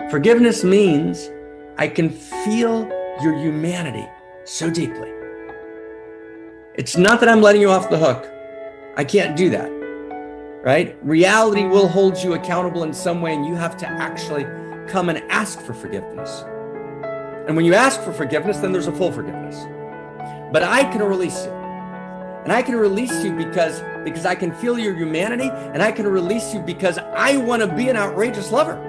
Forgiveness means I can feel your humanity so deeply. It's not that I'm letting you off the hook. I can't do that, right? Reality will hold you accountable in some way, and you have to actually come and ask for forgiveness. And when you ask for forgiveness, then there's a full forgiveness. But I can release you. And I can release you because I can feel your humanity, and I can release you because I want to be an outrageous lover.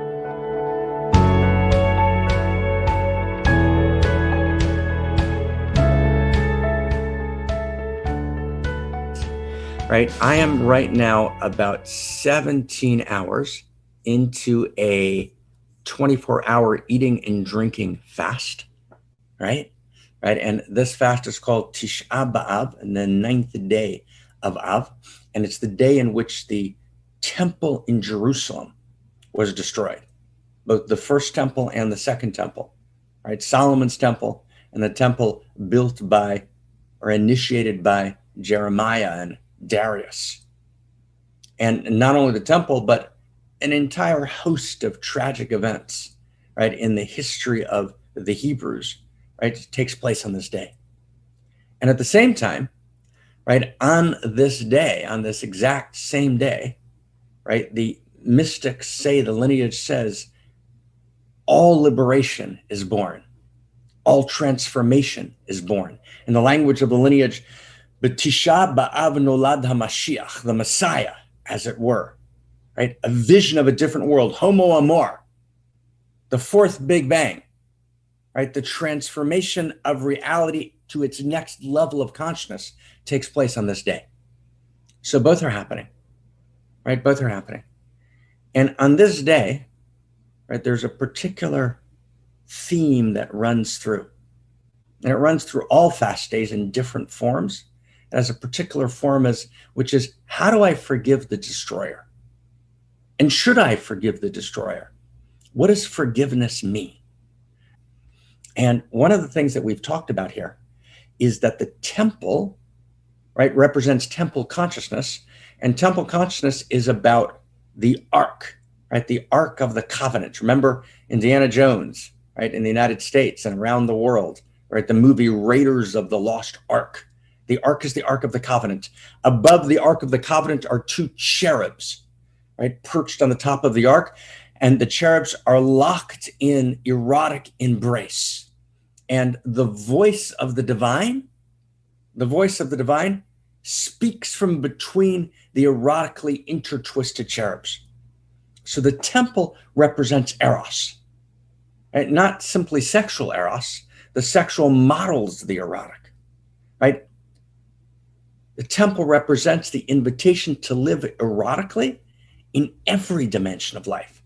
Right? I am right now about 17 hours into a 24-hour eating and drinking fast, right? And this fast is called Tisha B'Av, and the 9th day of Av. And it's the day in which the temple in Jerusalem was destroyed, both the first temple and the second temple, right? Solomon's temple and the temple built by or initiated by Jeremiah and Darius. And not only the temple, but an entire host of tragic events, right, in the history of the Hebrews, right, takes place on this day. And at the same time, right, on this day, on this exact same day, right, the mystics say, the lineage says, all liberation is born. All transformation is born. In the language of the lineage, B'Tisha B'Av Nolad HaMashiach, the Messiah, as it were, right? A vision of a different world, Homo, amor, the fourth Big Bang, right? The transformation of reality to its next level of consciousness takes place on this day. So both are happening, right? Both are happening. And on this day, right, there's a particular theme that runs through. And it runs through all fast days in different forms. It has a particular form which is, how do I forgive the destroyer? And should I forgive the destroyer? What does forgiveness mean? And one of the things that we've talked about here is that the temple, right, represents temple consciousness. And temple consciousness is about the ark, right? The Ark of the Covenant. Remember Indiana Jones, right? In the United States and around the world, right? The movie Raiders of the Lost Ark. The ark is the Ark of the Covenant. Above the Ark of the Covenant are two cherubs, right, perched on the top of the ark. And the cherubs are locked in erotic embrace. And the voice of the divine speaks from between the erotically intertwisted cherubs. So the temple represents eros, right? Not simply sexual eros. The sexual models the erotic, right? The temple represents the invitation to live erotically in every dimension of life.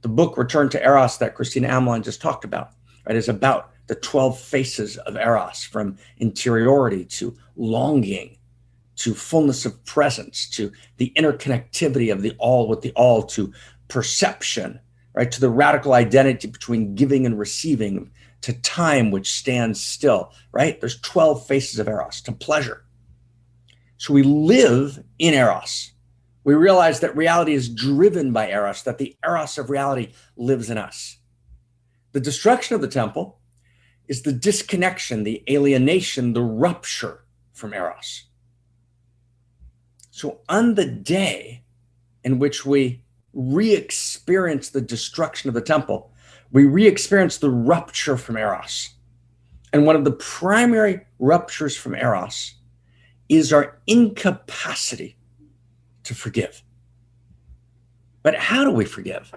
The book Return to Eros that Christina Amelin just talked about, right, is about the 12 faces of Eros, from interiority to longing, to fullness of presence, to the interconnectivity of the all with the all, to perception, right, to the radical identity between giving and receiving, to time which stands still, right? There's 12 faces of Eros, to pleasure. So we live in Eros. We realize that reality is driven by Eros, that the Eros of reality lives in us. The destruction of the temple is the disconnection, the alienation, the rupture from Eros. So on the day in which we re-experience the destruction of the temple, we re-experience the rupture from Eros. And one of the primary ruptures from Eros is our incapacity to forgive. But how do we forgive?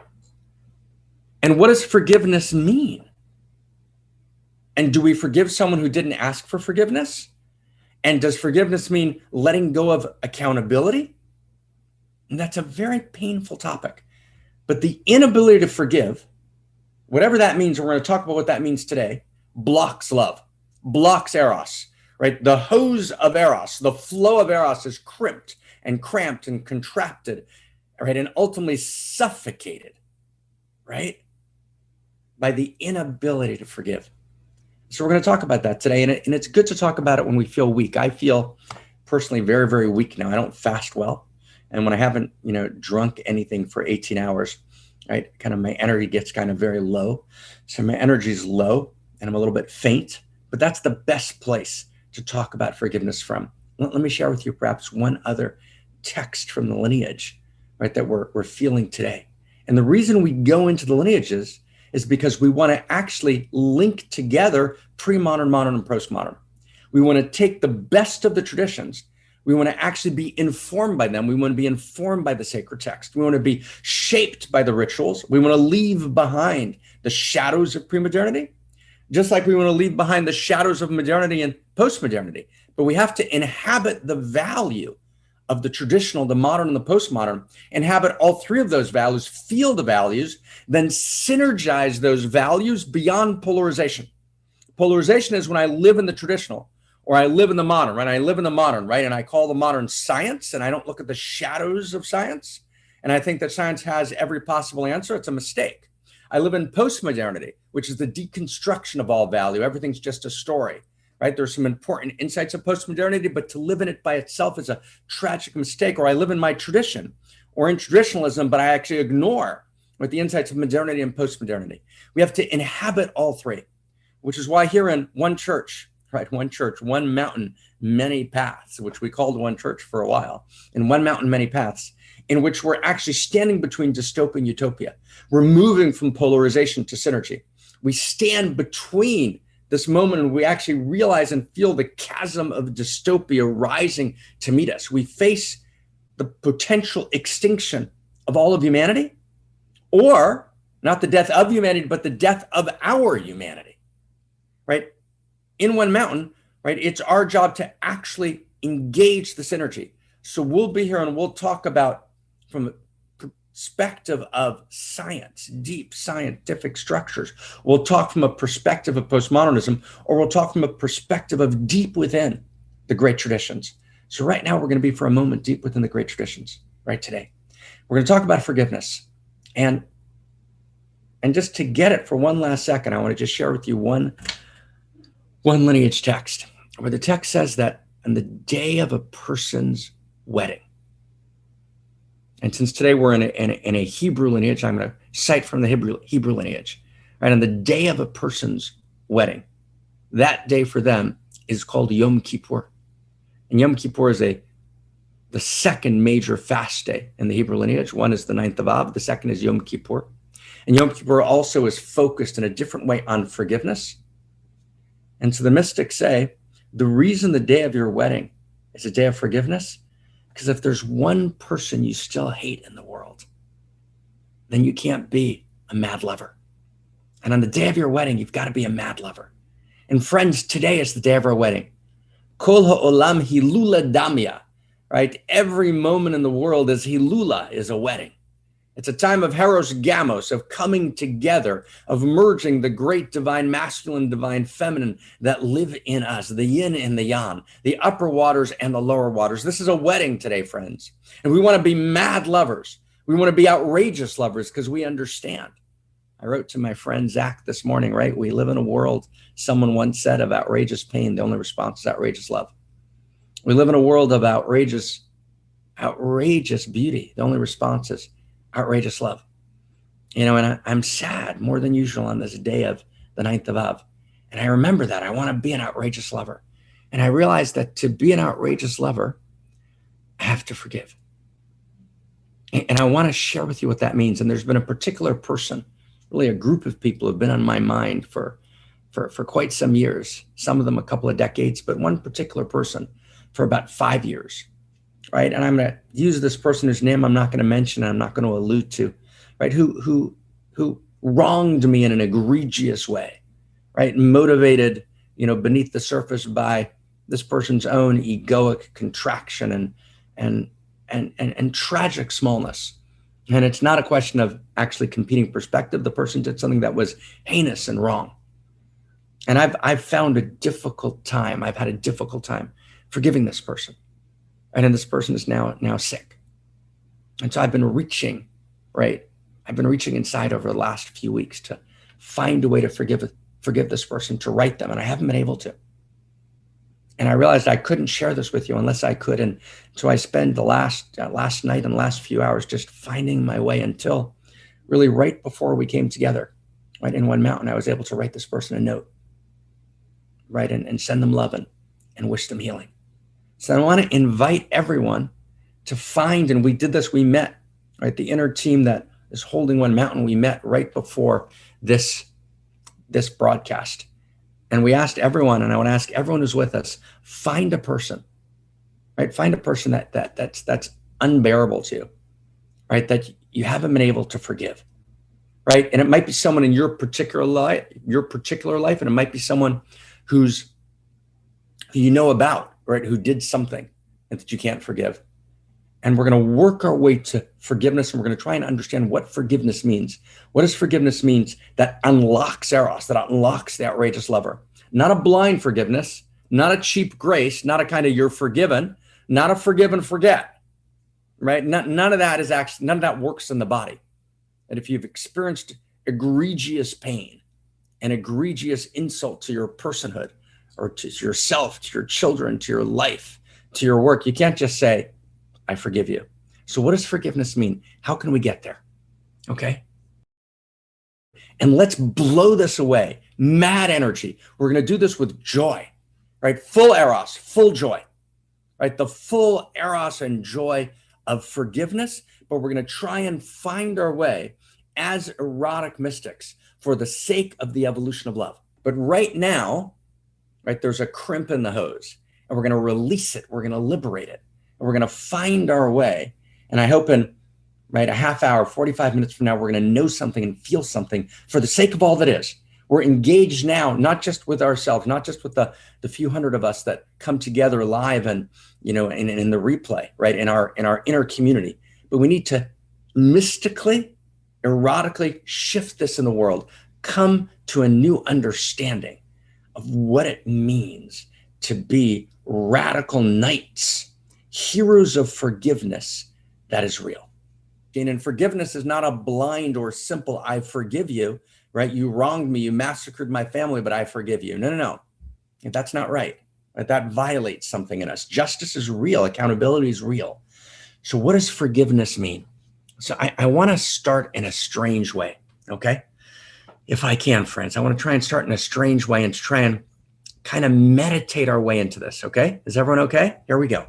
And what does forgiveness mean? And do we forgive someone who didn't ask for forgiveness? And does forgiveness mean letting go of accountability? And that's a very painful topic. But the inability to forgive, whatever that means, and we're going to talk about what that means today, blocks love, blocks Eros, right? The hose of Eros, the flow of Eros is crimped and cramped and contracted, right? And ultimately suffocated, right? By the inability to forgive. So we're going to talk about that today. And it's good to talk about it when we feel weak. I feel personally very, very weak now. I don't fast well. And when I haven't, drunk anything for 18 hours, right? Kind of my energy gets kind of very low. So my energy is low and I'm a little bit faint, but that's the best place to talk about forgiveness from. Let me share with you perhaps one other text from the lineage, right, that we're feeling today. And the reason we go into the lineages is because we want to actually link together pre-modern, modern, and postmodern. We want to take the best of the traditions. We want to actually be informed by them. We want to be informed by the sacred text. We want to be shaped by the rituals. We want to leave behind the shadows of pre-modernity, just like we want to leave behind the shadows of modernity and post-modernity. But we have to inhabit the value of the traditional, the modern, and the postmodern, inhabit all three of those values, feel the values, then synergize those values beyond polarization. Polarization is when I live in the traditional or I live in the modern, right? I live in the modern, right? And I call the modern science and I don't look at the shadows of science. And I think that science has every possible answer. It's a mistake. I live in postmodernity, which is the deconstruction of all value. Everything's just a story, right? There's some important insights of postmodernity, but to live in it by itself is a tragic mistake. Or I live in my tradition or in traditionalism, but I actually ignore with the insights of modernity and postmodernity. We have to inhabit all three, which is why here in one church, right? One church, one mountain, many paths, which we called one church for a while, in one mountain, many paths, in which we're actually standing between dystopia and utopia. We're moving from polarization to synergy. We stand between this moment and we actually realize and feel the chasm of dystopia rising to meet us. We face the potential extinction of all of humanity, or not the death of humanity, but the death of our humanity, right? In one mountain, right? It's our job to actually engage the synergy. So we'll be here and we'll talk about from a perspective of science, deep scientific structures. We'll talk from a perspective of postmodernism, or we'll talk from a perspective of deep within the great traditions. So right now we're going to be for a moment deep within the great traditions, right today. We're going to talk about forgiveness. And just to get it for one last second, I want to just share with you one lineage text where the text says that on the day of a person's wedding, and since today we're in a Hebrew lineage, I'm going to cite from the Hebrew lineage, right? On the day of a person's wedding, that day for them is called Yom Kippur. And Yom Kippur is the second major fast day in the Hebrew lineage. One is the 9th of Av, the second is Yom Kippur. And Yom Kippur also is focused in a different way on forgiveness. And so the mystics say, the reason the day of your wedding is a day of forgiveness, because if there's one person you still hate in the world, then you can't be a mad lover. And on the day of your wedding, you've got to be a mad lover. And friends, today is the day of our wedding. Kol ha'olam hilula damya, right? Every moment in the world is hilula, is a wedding. It's a time of heros gamos, of coming together, of merging the great divine masculine, divine feminine that live in us, the yin and the yang, the upper waters and the lower waters. This is a wedding today, friends. And we want to be mad lovers. We want to be outrageous lovers because we understand. I wrote to my friend Zach this morning, right? We live in a world, someone once said, of outrageous pain. The only response is outrageous love. We live in a world of outrageous beauty. The only response is outrageous love. And I'm sad more than usual on this day of the 9th of Av. And I remember that I want to be an outrageous lover. And I realized that to be an outrageous lover, I have to forgive. And I want to share with you what that means. And there's been a particular person, really a group of people who have been on my mind for quite some years, some of them a couple of decades, but one particular person for about 5 years. Right, and I'm going to use this person whose name I'm not going to mention, and I'm not going to allude to, right? Who wronged me in an egregious way, right? Motivated, beneath the surface by this person's own egoic contraction and tragic smallness. And it's not a question of actually competing perspective. The person did something that was heinous and wrong. And I've found a difficult time. I've had a difficult time forgiving this person. And this person is now sick. And so I've been reaching, right? I've been reaching inside over the last few weeks to find a way to forgive this person, to write them. And I haven't been able to. And I realized I couldn't share this with you unless I could. And so I spent the last night and last few hours just finding my way until really right before we came together, right, in one mountain, I was able to write this person a note, right, and send them love and wish them healing. So I want to invite everyone to find, and we did this, we met, right, the inner team that is holding one mountain, we met right before this broadcast. And we asked everyone, and I want to ask everyone who's with us, find a person, right? Find a person that's unbearable to you, right? That you haven't been able to forgive, right? And it might be someone in your particular life, and it might be someone who you know about, right? Who did something and that you can't forgive. And we're going to work our way to forgiveness, and we're going to try and understand what forgiveness means. What does forgiveness mean that unlocks eros, that unlocks the outrageous lover? Not a blind forgiveness, not a cheap grace, not a kind of you're forgiven, not a forgive and forget, right? None of that works in the body. And if you've experienced egregious pain and egregious insult to your personhood or to yourself, to your children, to your life, to your work, you can't just say, I forgive you. So what does forgiveness mean? How can we get there? Okay. And let's blow this away. Mad energy. We're going to do this with joy, right? Full eros, full joy, right? The full eros and joy of forgiveness, but we're going to try and find our way as erotic mystics for the sake of the evolution of love. But right now, right, there's a crimp in the hose, and we're going to release it. We're going to liberate it. And we're going to find our way. And I hope in, right, a half hour, 45 minutes from now, we're going to know something and feel something for the sake of all that is. We're engaged now, not just with ourselves, not just with the few hundred of us that come together live and, you know, in the replay, right, in our inner community. But we need to mystically, erotically shift this in the world, come to a new understanding of what it means to be radical knights, heroes of forgiveness that is real. And forgiveness is not a blind or simple, I forgive you, right? You wronged me, you massacred my family, but I forgive you. No. That's not right. That violates something in us. Justice is real, accountability is real. So what does forgiveness mean? So I want to start in a strange way, okay? If I can, friends, I want to try and start in a strange way and try and kind of meditate our way into this, okay? Is everyone okay? Here we go.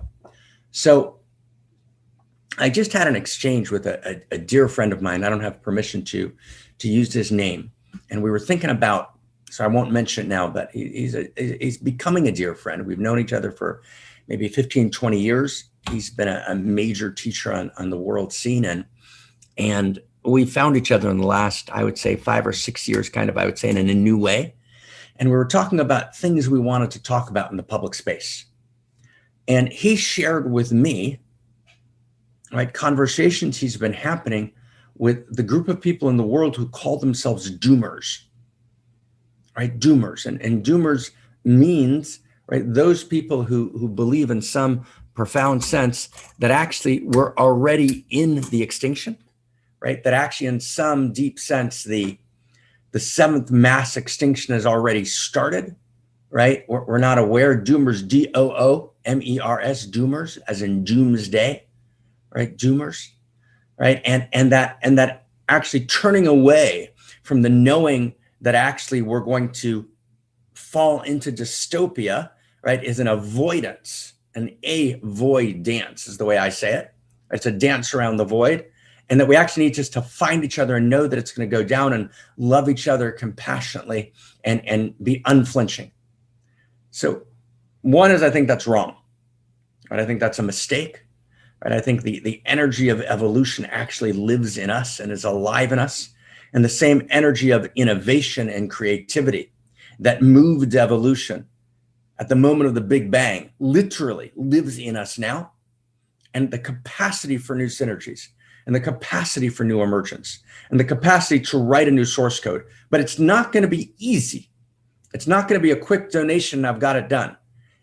So I just had an exchange with a dear friend of mine. I don't have permission to use his name. And we were thinking about, so I won't mention it now, but he's becoming a dear friend. We've known each other for maybe 15, 20 years. He's been a major teacher on the world scene. And we found each other in the last, I would say, 5 or 6 years, kind of, I would say, in a new way. And we were talking about things we wanted to talk about in the public space. And he shared with me, right, conversations he's been happening with the group of people in the world who call themselves doomers, right? Doomers. And doomers means, right, those people who believe in some profound sense that actually we're already in the extinction, right? That actually in some deep sense, the seventh mass extinction has already started, right? We're not aware. Doomers, D-O-O-M-E-R-S, doomers, as in doomsday, right? Doomers, right? And that actually turning away from the knowing that actually we're going to fall into dystopia, right, is an avoidance, an avoid dance is the way I say it. It's a dance around the void. And that we actually need just to find each other and know that it's going to go down and love each other compassionately and be unflinching. So one is, I think that's wrong, right? I think that's a mistake, right? I think the energy of evolution actually lives in us and is alive in us. And the same energy of innovation and creativity that moved evolution at the moment of the Big Bang literally lives in us now. And the capacity for new synergies, and the capacity for new emergence, and the capacity to write a new source code. But it's not going to be easy. It's not going to be a quick donation and I've got it done.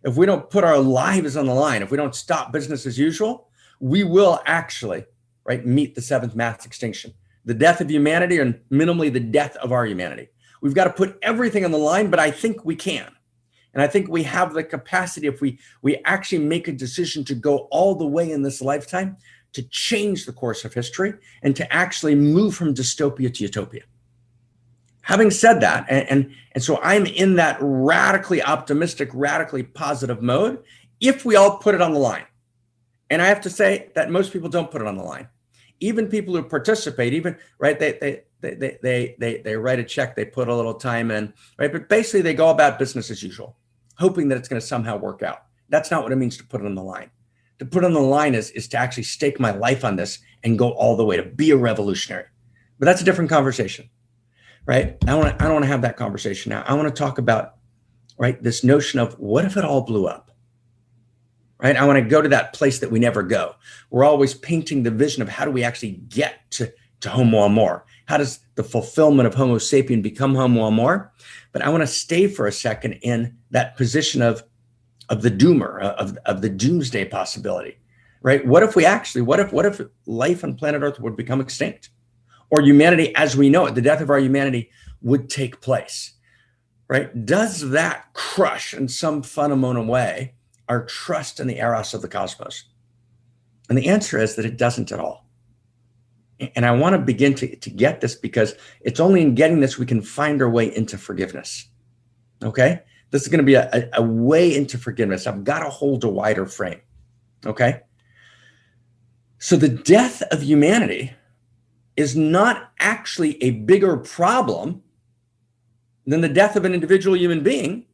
If we don't put our lives on the line, if we don't stop business as usual, we will actually, right, meet the seventh mass extinction, the death of humanity, and minimally the death of our humanity. We've got to put everything on the line, but I think we can. And I think we have the capacity, if we actually make a decision to go all the way in this lifetime, to change the course of history and to actually move from dystopia to utopia. Having said that, and so I'm in that radically optimistic, radically positive mode if we all put it on the line. And I have to say that most people don't put it on the line. Even people who participate, even right, they write a check, they put a little time in, right? But basically they go about business as usual, hoping that it's going to somehow work out. That's not what it means to put it on the line. To put it on the line is to actually stake my life on this and go all the way, to be a revolutionary. But that's a different conversation, right? I don't want to have that conversation now. I want to talk about, right, this notion of what if it all blew up? Right? I want to go to that place that we never go. We're always painting the vision of how do we actually get to Homo amor? How does the fulfillment of Homo sapien become Homo amor? But I want to stay for a second in that position of the doomer, of the doomsday possibility, right? What if life on planet Earth would become extinct, or humanity as we know it, the death of our humanity would take place, right? Does that crush in some fundamental way our trust in the eros of the cosmos? And the answer is that it doesn't at all. And I want to begin to get this, because it's only in getting this we can find our way into forgiveness. Okay? This is going to be a way into forgiveness. I've got to hold a wider frame. Okay? So the death of humanity is not actually a bigger problem than the death of an individual human being,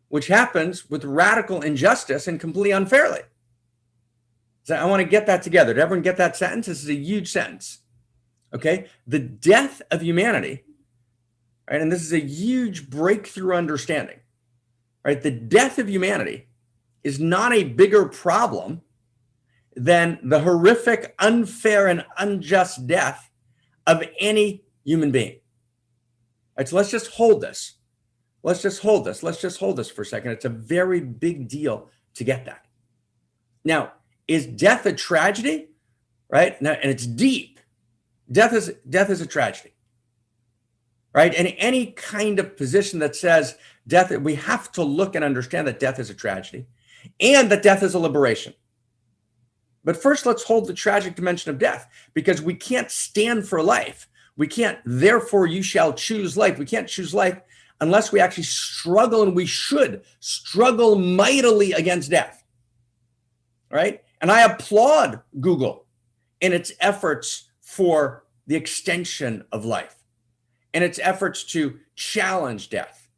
which happens with radical injustice and completely unfairly. So I want to get that together. Did everyone get that sentence? This is a huge sentence. Okay? The death of humanity, right? And this is a huge breakthrough understanding, right? The death of humanity is not a bigger problem than the horrific, unfair, and unjust death of any human being. All right, so let's just hold this. Let's just hold this for a second. It's a very big deal to get that. Now, is death a tragedy? Right? Now, and it's deep. Death is a tragedy. Right? And any kind of position that says death, we have to look and understand that death is a tragedy and that death is a liberation. But first, let's hold the tragic dimension of death, because we can't stand for life. We can't, therefore you shall choose life. We can't choose life unless we actually struggle, and we should struggle mightily against death, right? And I applaud Google in its efforts for the extension of life and its efforts to challenge death.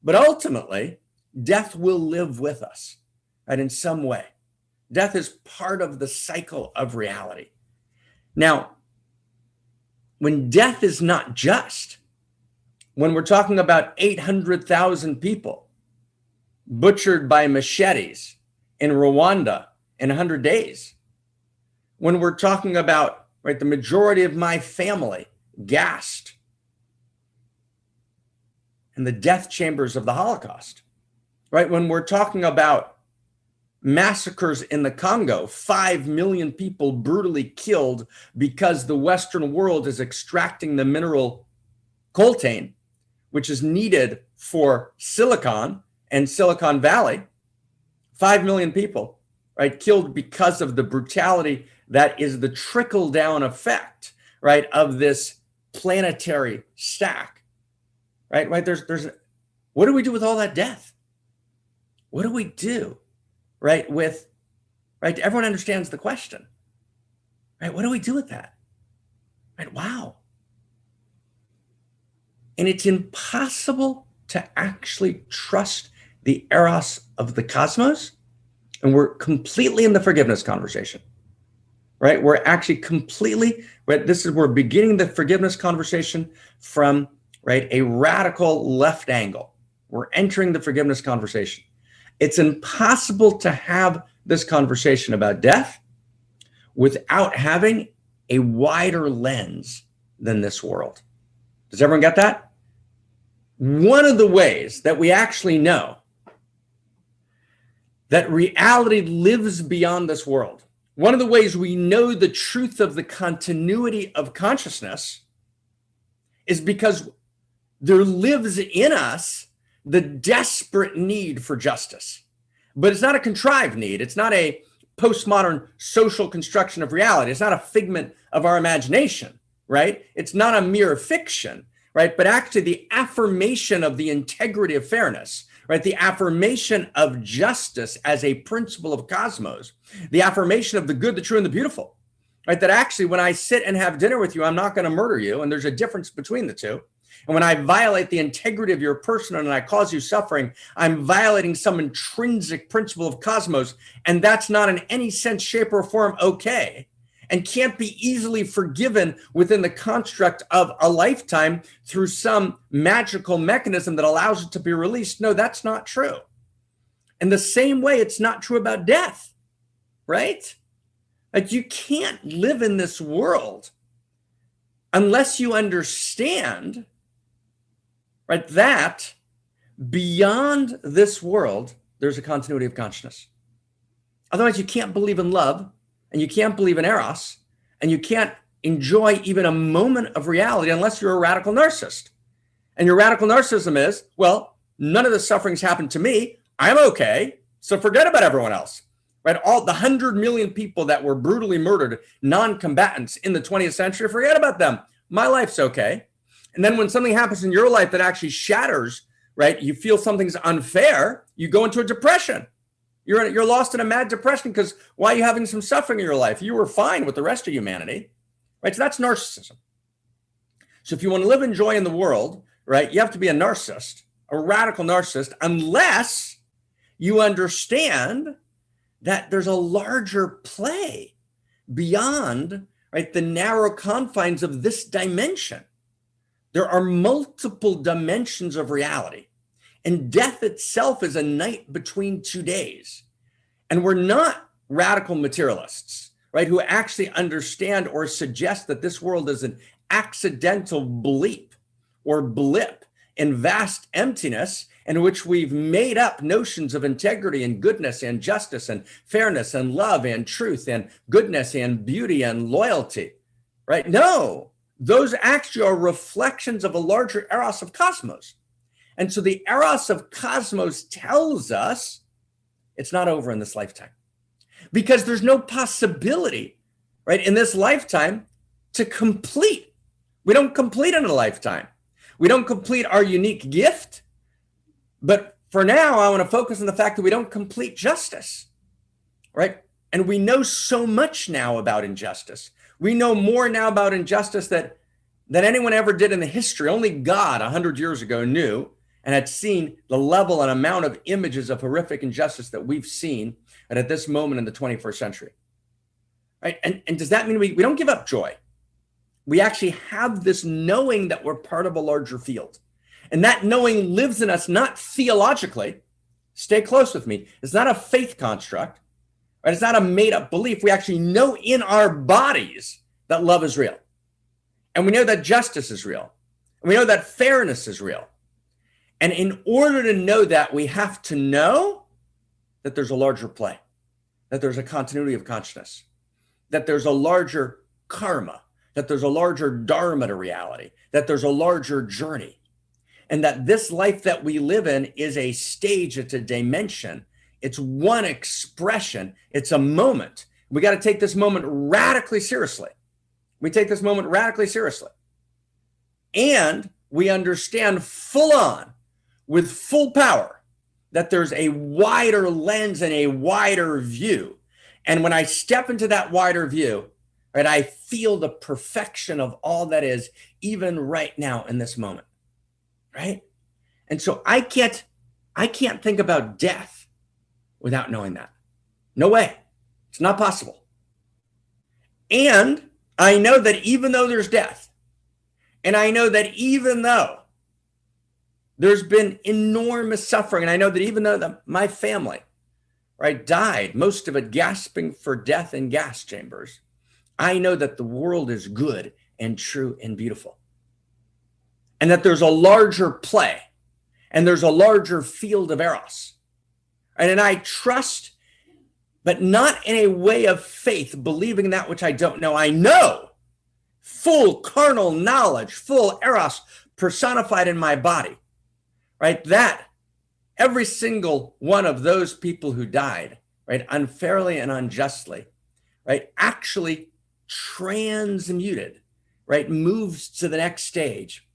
But ultimately, death will live with us, right, in some way. Death is part of the cycle of reality. Now, when death is not just, when we're talking about 800,000 people butchered by machetes in Rwanda in 100 days, when we're talking about, right, the majority of my family gassed in the death chambers of the Holocaust, right, when we're talking about massacres in the Congo, 5 million people brutally killed because the Western world is extracting the mineral coltan, which is needed for silicon and Silicon Valley. 5 million people, right, killed because of the brutality that is the trickle-down effect, right, of this planetary stack, right? There's what do we do with all that death? What do we do? Right, everyone understands the question, right? What do we do with that? Right, wow. And it's impossible to actually trust the eros of the cosmos, and we're completely in the forgiveness conversation, right? We're actually completely, right, we're beginning the forgiveness conversation from, right, a radical left angle. We're entering the forgiveness conversation. It's impossible to have this conversation about death without having a wider lens than this world. Does everyone get that? One of the ways that we actually know that reality lives beyond this world, one of the ways we know the truth of the continuity of consciousness, is because there lives in us the desperate need for justice. But it's not a contrived need. It's not a postmodern social construction of reality. It's not a figment of our imagination, right? It's not a mere fiction, right? But actually the affirmation of the integrity of fairness, right? The affirmation of justice as a principle of cosmos, the affirmation of the good, the true, and the beautiful, right? That actually when I sit and have dinner with you, I'm not going to murder you. And there's a difference between the two. And when I violate the integrity of your person and I cause you suffering, I'm violating some intrinsic principle of cosmos. And that's not in any sense, shape, or form okay, and can't be easily forgiven within the construct of a lifetime through some magical mechanism that allows it to be released. No, that's not true. And the same way, it's not true about death, right? Like you can't live in this world unless you understand, right, that beyond this world, there's a continuity of consciousness. Otherwise, you can't believe in love, and you can't believe in eros, and you can't enjoy even a moment of reality unless you're a radical narcissist. And your radical narcissism is, well, none of the suffering's happened to me. I'm okay. So forget about everyone else, right? All the 100 million people that were brutally murdered, non-combatants in the 20th century, forget about them. My life's okay. And then when something happens in your life that actually shatters, right? You feel something's unfair, you go into a depression. You're lost in a mad depression because why are you having some suffering in your life? You were fine with the rest of humanity, right? So that's narcissism. So if you want to live in joy in the world, right, you have to be a narcissist, a radical narcissist, unless you understand that there's a larger play beyond, right, the narrow confines of this dimension. There are multiple dimensions of reality, and death itself is a night between 2 days. And we're not radical materialists, right, who actually understand or suggest that this world is an accidental bleep or blip in vast emptiness in which we've made up notions of integrity and goodness and justice and fairness and love and truth and goodness and beauty and loyalty, right? No. Those actually are reflections of a larger eros of cosmos. And so the eros of cosmos tells us it's not over in this lifetime, because there's no possibility, right, in this lifetime to complete. We don't complete in a lifetime. We don't complete our unique gift. But for now, I want to focus on the fact that we don't complete justice, right? And we know so much now about injustice. We know more now about injustice than anyone ever did in the history. Only God 100 years ago knew and had seen the level and amount of images of horrific injustice that we've seen at this moment in the 21st century. Right? And does that mean we don't give up joy? We actually have this knowing that we're part of a larger field. And that knowing lives in us, not theologically. Stay close with me. It's not a faith construct. Right? It's not a made-up belief. We actually know in our bodies that love is real. And we know that justice is real. And we know that fairness is real. And in order to know that, we have to know that there's a larger play, that there's a continuity of consciousness, that there's a larger karma, that there's a larger dharma to reality, that there's a larger journey, and that this life that we live in is a stage, it's a dimension, it's one expression, it's a moment. We got to take this moment radically seriously. We take this moment radically seriously. And we understand full on, with full power, that there's a wider lens and a wider view. And when I step into that wider view, right, I feel the perfection of all that is, even right now in this moment, right? And so I can't think about death without knowing that. No way. It's not possible. And I know that even though there's death, and I know that even though there's been enormous suffering, and I know that even though my family, right, died, most of it gasping for death in gas chambers, I know that the world is good and true and beautiful. And that there's a larger play, and there's a larger field of eros. And I trust, but not in a way of faith, believing that which I don't know. I know, full carnal knowledge, full eros personified in my body, right? That every single one of those people who died, right, unfairly and unjustly, right, actually transmuted, right, moves to the next stage,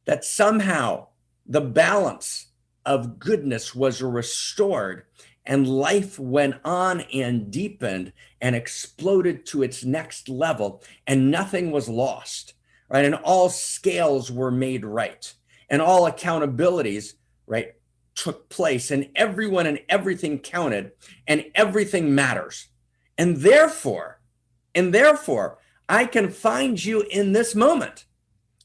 that somehow the balance of goodness was restored and life went on and deepened and exploded to its next level, and nothing was lost, right? And all scales were made right, and all accountabilities, right, took place, and everyone and everything counted, and everything matters. And therefore, I can find you in this moment.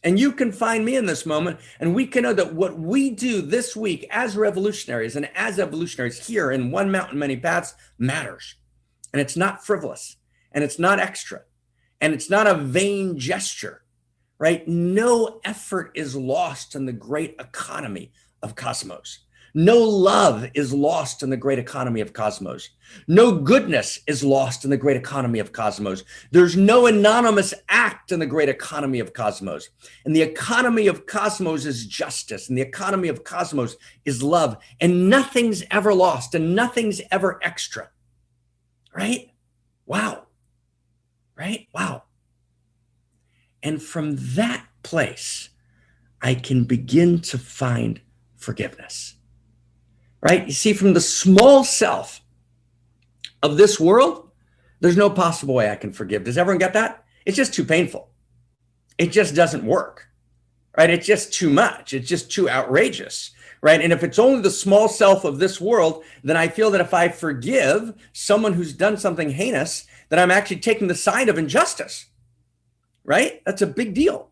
And you can find me in this moment, and we can know that what we do this week as revolutionaries and as evolutionaries here in One Mountain, Many Paths matters. And it's not frivolous, and it's not extra, and it's not a vain gesture, right? No effort is lost in the great economy of cosmos. No love is lost in the great economy of cosmos. No goodness is lost in the great economy of cosmos. There's no anonymous act in the great economy of cosmos. And the economy of cosmos is justice, and the economy of cosmos is love, and nothing's ever lost, and nothing's ever extra, right? Wow, right? Wow. And from that place, I can begin to find forgiveness. Right? You see, from the small self of this world, there's no possible way I can forgive. Does everyone get that? It's just too painful. It just doesn't work, right? It's just too much. It's just too outrageous, right? And if it's only the small self of this world, then I feel that if I forgive someone who's done something heinous, that I'm actually taking the side of injustice, right? That's a big deal.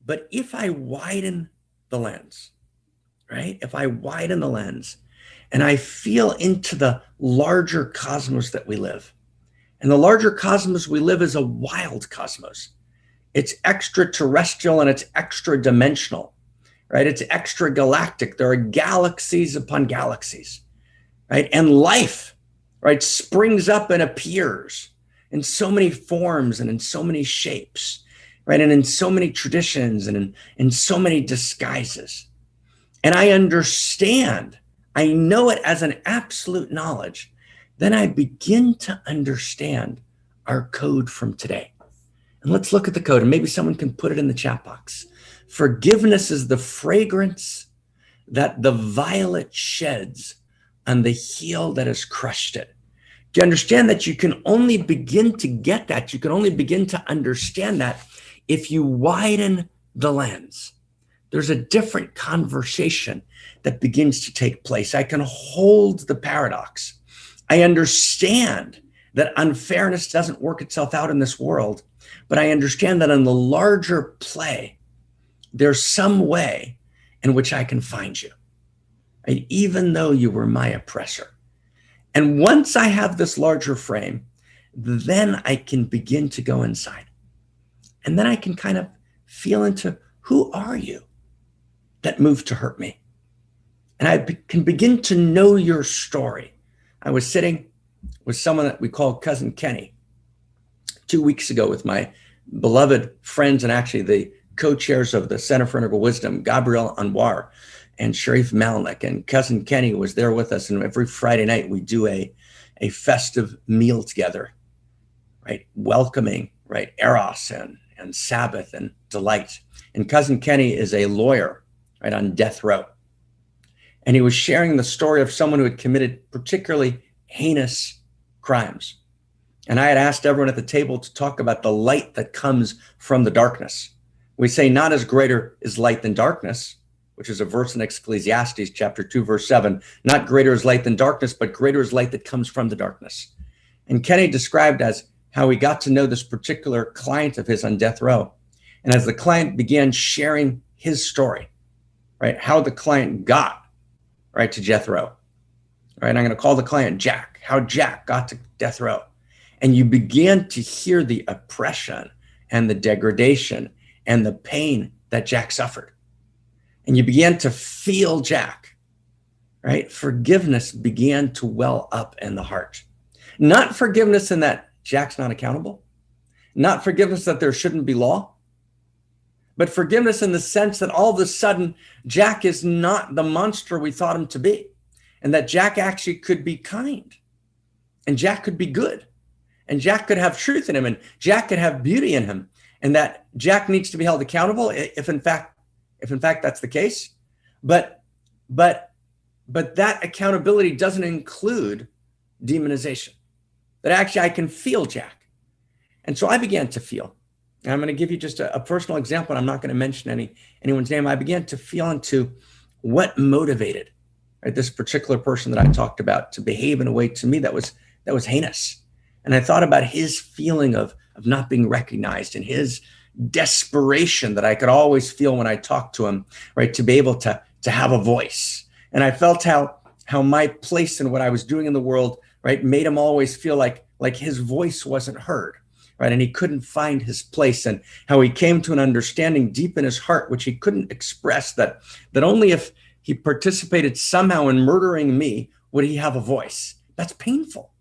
But if I widen the lens, right? If I widen the lens and I feel into the larger cosmos that we live, and the larger cosmos we live is a wild cosmos. It's extraterrestrial and it's extra dimensional, right? It's extra galactic. There are galaxies upon galaxies, right? And life, right, springs up and appears in so many forms and in so many shapes, right? And in so many traditions and in so many disguises. And I understand, I know it as an absolute knowledge, then I begin to understand our code from today. And let's look at the code, and maybe someone can put it in the chat box. Forgiveness is the fragrance that the violet sheds on the heel that has crushed it. Do you understand that you can only begin to get that? You can only begin to understand that if you widen the lens. There's a different conversation that begins to take place. I can hold the paradox. I understand that unfairness doesn't work itself out in this world, but I understand that in the larger play, there's some way in which I can find you, right? Even though you were my oppressor. And once I have this larger frame, then I can begin to go inside. And then I can kind of feel into, who are you that moved to hurt me? And I can begin to know your story. I was sitting with someone that we call Cousin Kenny 2 weeks ago with my beloved friends and actually the co-chairs of the Center for Integral Wisdom, Gabrielle Anwar and Sharif Malnik. And Cousin Kenny was there with us. And every Friday night we do a festive meal together, right? Welcoming, right? Eros and Sabbath and delight. And Cousin Kenny is a lawyer, right, on death row. And he was sharing the story of someone who had committed particularly heinous crimes. And I had asked everyone at the table to talk about the light that comes from the darkness. We say not as greater is light than darkness, which is a verse in Ecclesiastes chapter 2, verse 7. Not greater is light than darkness, but greater is light that comes from the darkness. And Kenny described as how he got to know this particular client of his on death row. And as the client began sharing his story, right, how the client got, right, to death row, right? I'm going to call the client Jack, how Jack got to death row. And you began to hear the oppression and the degradation and the pain that Jack suffered. And you began to feel Jack, right? Forgiveness began to well up in the heart. Not forgiveness in that Jack's not accountable, not forgiveness that there shouldn't be law, but forgiveness in the sense that all of a sudden, Jack is not the monster we thought him to be. and that Jack actually could be kind, and Jack could be good, and Jack could have truth in him, and Jack could have beauty in him, and that Jack needs to be held accountable if in fact that's the case. But that accountability doesn't include demonization. That actually I can feel Jack. And so I began to feel. And I'm going to give you just a personal example, and I'm not going to mention anyone's name. I began to feel into what motivated, right, this particular person that I talked about to behave in a way to me that was heinous. And I thought about his feeling of not being recognized, and his desperation that I could always feel when I talked to him, right, to be able to have a voice. And I felt how my place in what I was doing in the world, right, made him always feel like his voice wasn't heard, right, and he couldn't find his place, and how he came to an understanding deep in his heart, which he couldn't express, that only if he participated somehow in murdering me would he have a voice. That's painful.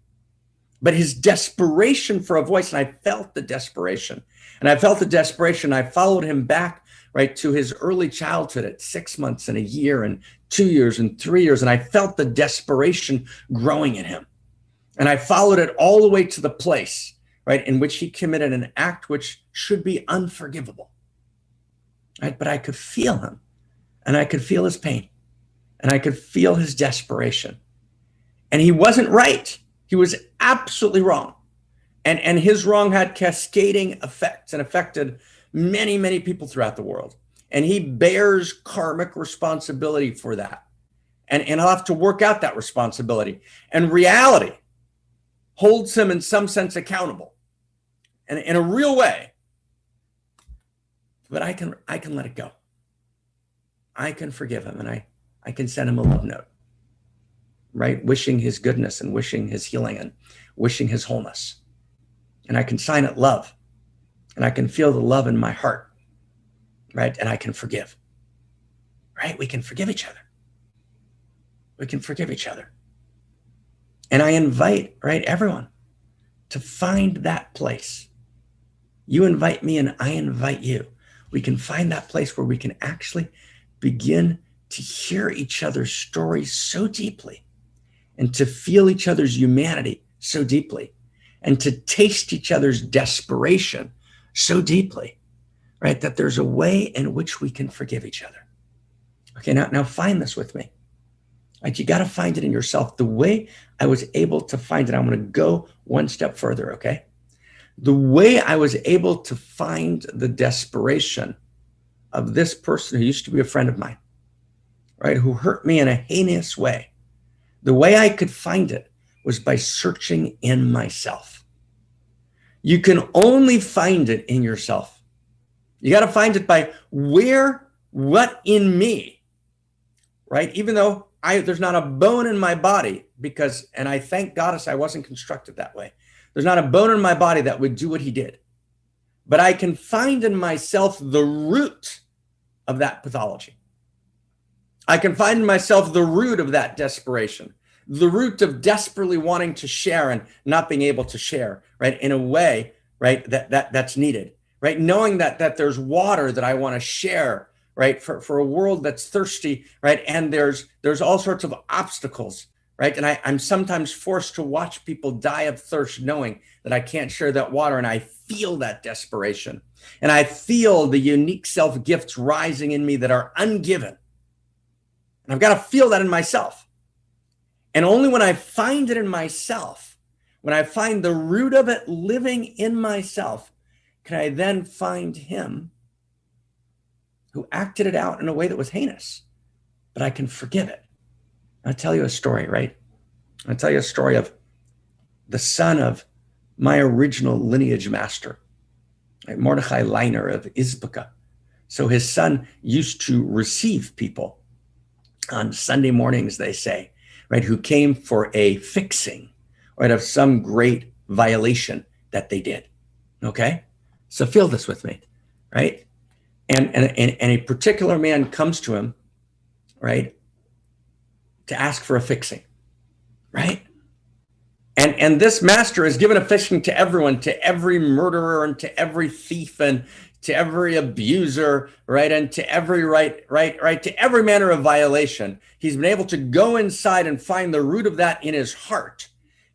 But his desperation for a voice, and I felt the desperation. And I felt the desperation. I followed him back, right, to his early childhood at 6 months and a year and 2 years and 3 years. And I felt the desperation growing in him. And I followed it all the way to the place, right, in which he committed an act which should be unforgivable. Right? But I could feel him, and I could feel his pain, and I could feel his desperation. And he wasn't right. He was absolutely wrong. And his wrong had cascading effects and affected many, many people throughout the world. And he bears karmic responsibility for that. And he'll have to work out that responsibility. And reality holds him in some sense accountable, and in a real way. But I can let it go. I can forgive him, and I can send him a love note, right? Wishing his goodness, and wishing his healing, and wishing his wholeness. And I can sign it love, and I can feel the love in my heart, right? And I can forgive, right? We can forgive each other. We can forgive each other. And I invite, right, everyone to find that place. You invite me, and I invite you. We can find that place where we can actually begin to hear each other's stories so deeply, and to feel each other's humanity so deeply, and to taste each other's desperation so deeply, right, that there's a way in which we can forgive each other. Okay, now find this with me. Like, you got to find it in yourself. The way I was able to find it, I'm going to go one step further, okay? The way I was able to find the desperation of this person who used to be a friend of mine, right, who hurt me in a heinous way, the way I could find it was by searching in myself. You can only find it in yourself. You got to find it by what in me, right? Even though there's not a bone in my body, and I thank Goddess I wasn't constructed that way. There's not a bone in my body that would do what he did. But I can find in myself the root of that pathology. I can find in myself the root of that desperation, the root of desperately wanting to share and not being able to share, right, in a way, right, that's needed, right? Knowing that there's water that I want to share, right, for a world that's thirsty, right? And there's all sorts of obstacles, right? And I'm sometimes forced to watch people die of thirst, knowing that I can't share that water, and I feel that desperation. And I feel the unique self-gifts rising in me that are ungiven. And I've got to feel that in myself. And only when I find it in myself, when I find the root of it living in myself, can I then find him who acted it out in a way that was heinous, but I can forgive it. I'll tell you a story, right? I'll tell you a story of the son of my original lineage master, right? Mordechai Lainer of Izbeka. So his son used to receive people on Sunday mornings, they say, right, who came for a fixing, right, of some great violation that they did. Okay? So feel this with me, right? And a particular man comes to him, right, to ask for a fixing, right? And this master has given a fishing to everyone, to every murderer and to every thief and to every abuser, right? And to every to every manner of violation. He's been able to go inside and find the root of that in his heart.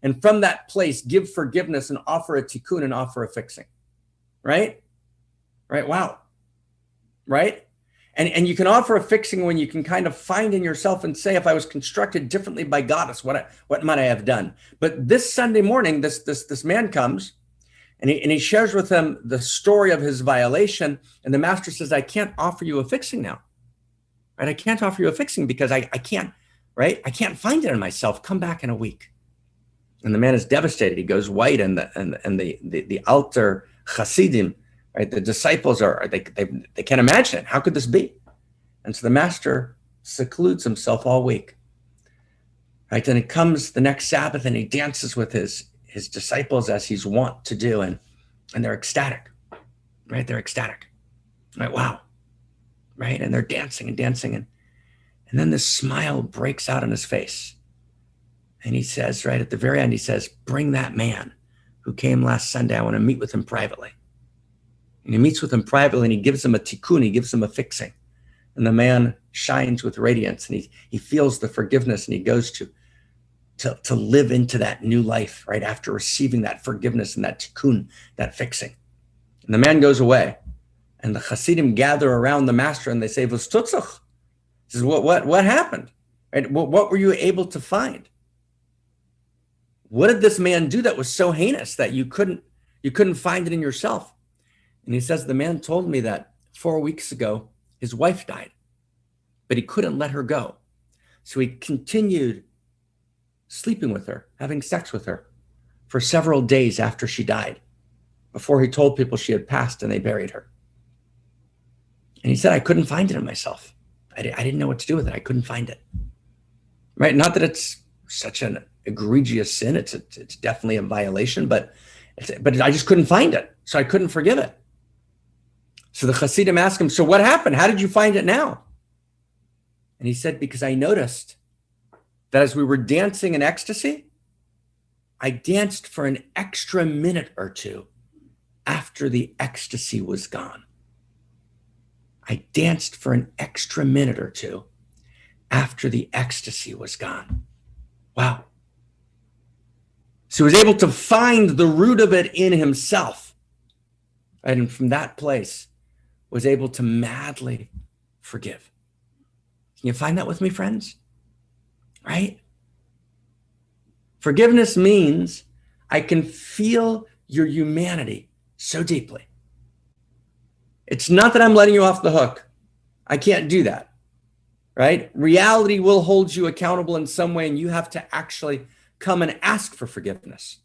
And from that place, give forgiveness and offer a tikkun and offer a fixing, right? Right? Wow. Right? And you can offer a fixing when you can kind of find in yourself and say, if I was constructed differently by Goddess, what might I have done? But this Sunday morning, this man comes and he shares with them the story of his violation. And the master says, I can't offer you a fixing now. Right? I can't offer you a fixing because I can't, right? I can't find it in myself. Come back in a week. And the man is devastated. He goes white, and the altar Hasidim, right? The disciples they can't imagine it. How could this be? And so the master secludes himself all week. Right? Then it comes the next Sabbath and he dances with his disciples as he's wont to do, and they're ecstatic. Right? They're ecstatic. Right? Wow. Right? And they're dancing and dancing, and then this smile breaks out on his face. And he says, right at the very end, he says, bring that man who came last Sunday. I want to meet with him privately. And he meets with him privately and he gives him a tikkun, he gives him a fixing. And the man shines with radiance and he feels the forgiveness and he goes to live into that new life, right? After receiving that forgiveness and that tikkun, that fixing. And the man goes away and the Hasidim gather around the master and they say, "Was tutzach?" He says, what happened? Right? What were you able to find? What did this man do that was so heinous that you couldn't find it in yourself? And he says, the man told me that 4 weeks ago, his wife died, but he couldn't let her go. So he continued sleeping with her, having sex with her for several days after she died, before he told people she had passed and they buried her. And he said, I couldn't find it in myself. I didn't know what to do with it. I couldn't find it. Right? Not that it's such an egregious sin. It's definitely a violation, but I just couldn't find it. So I couldn't forgive it. So the Hasidim asked him, so what happened? How did you find it now? And he said, because I noticed that as we were dancing in ecstasy, I danced for an extra minute or two after the ecstasy was gone. I danced for an extra minute or two after the ecstasy was gone. Wow. So he was able to find the root of it in himself. Right? And from that place, was able to madly forgive. Can you find that with me, friends? Right? Forgiveness means I can feel your humanity so deeply. It's not that I'm letting you off the hook. I can't do that. Right? Reality will hold you accountable in some way, and you have to actually come and ask for forgiveness.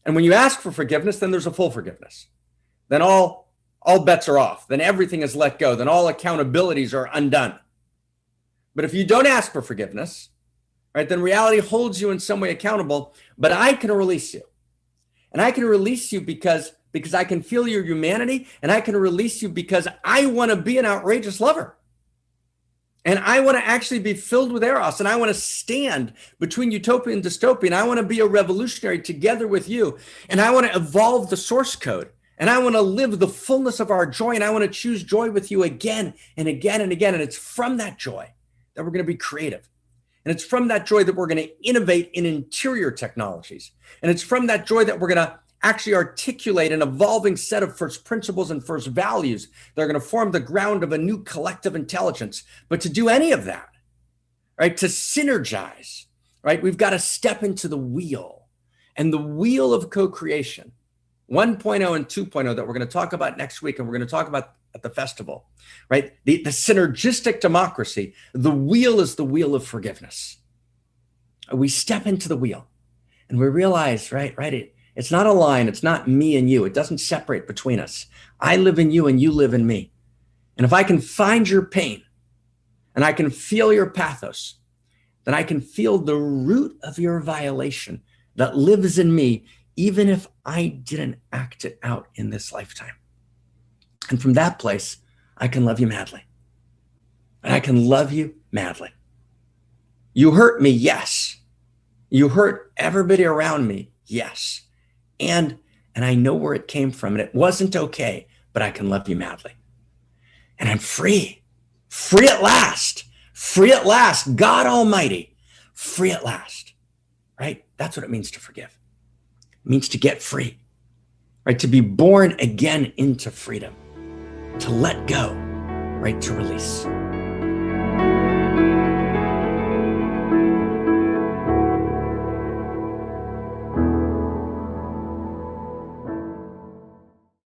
And when you ask for forgiveness, then there's a full forgiveness. Then all bets are off. Then everything is let go. Then all accountabilities are undone. But if you don't ask for forgiveness, right, then reality holds you in some way accountable, but I can release you. And I can release you because I can feel your humanity, and I can release you because I want to be an outrageous lover. And I want to actually be filled with eros, and I want to stand between utopia and dystopia, and I want to be a revolutionary together with you, and I want to evolve the source code, and I want to live the fullness of our joy, and I want to choose joy with you again and again and again. And it's from that joy that we're going to be creative. And it's from that joy that we're going to innovate in interior technologies. And it's from that joy that we're going to actually articulate an evolving set of first principles and first values that are going to form the ground of a new collective intelligence. But to do any of that, right, to synergize, right, we've got to step into the wheel. And the wheel of co-creation, 1.0 and 2.0, that we're going to talk about next week, and we're going to talk about at the festival, right? The synergistic democracy, the wheel is the wheel of forgiveness. We step into the wheel and we realize, right, it's not a line. It's not me and you. It doesn't separate between us. I live in you and you live in me. And if I can find your pain and I can feel your pathos, then I can feel the root of your violation that lives in me, even if I didn't act it out in this lifetime. And from that place, I can love you madly. And I can love you madly. You hurt me, yes. You hurt everybody around me. Yes. And I know where it came from, and it wasn't okay, but I can love you madly. And I'm free. Free at last. Free at last. God Almighty. Free at last. Right? That's what it means to forgive. It means to get free. Right? To be born again into freedom. To let go. Right? To release.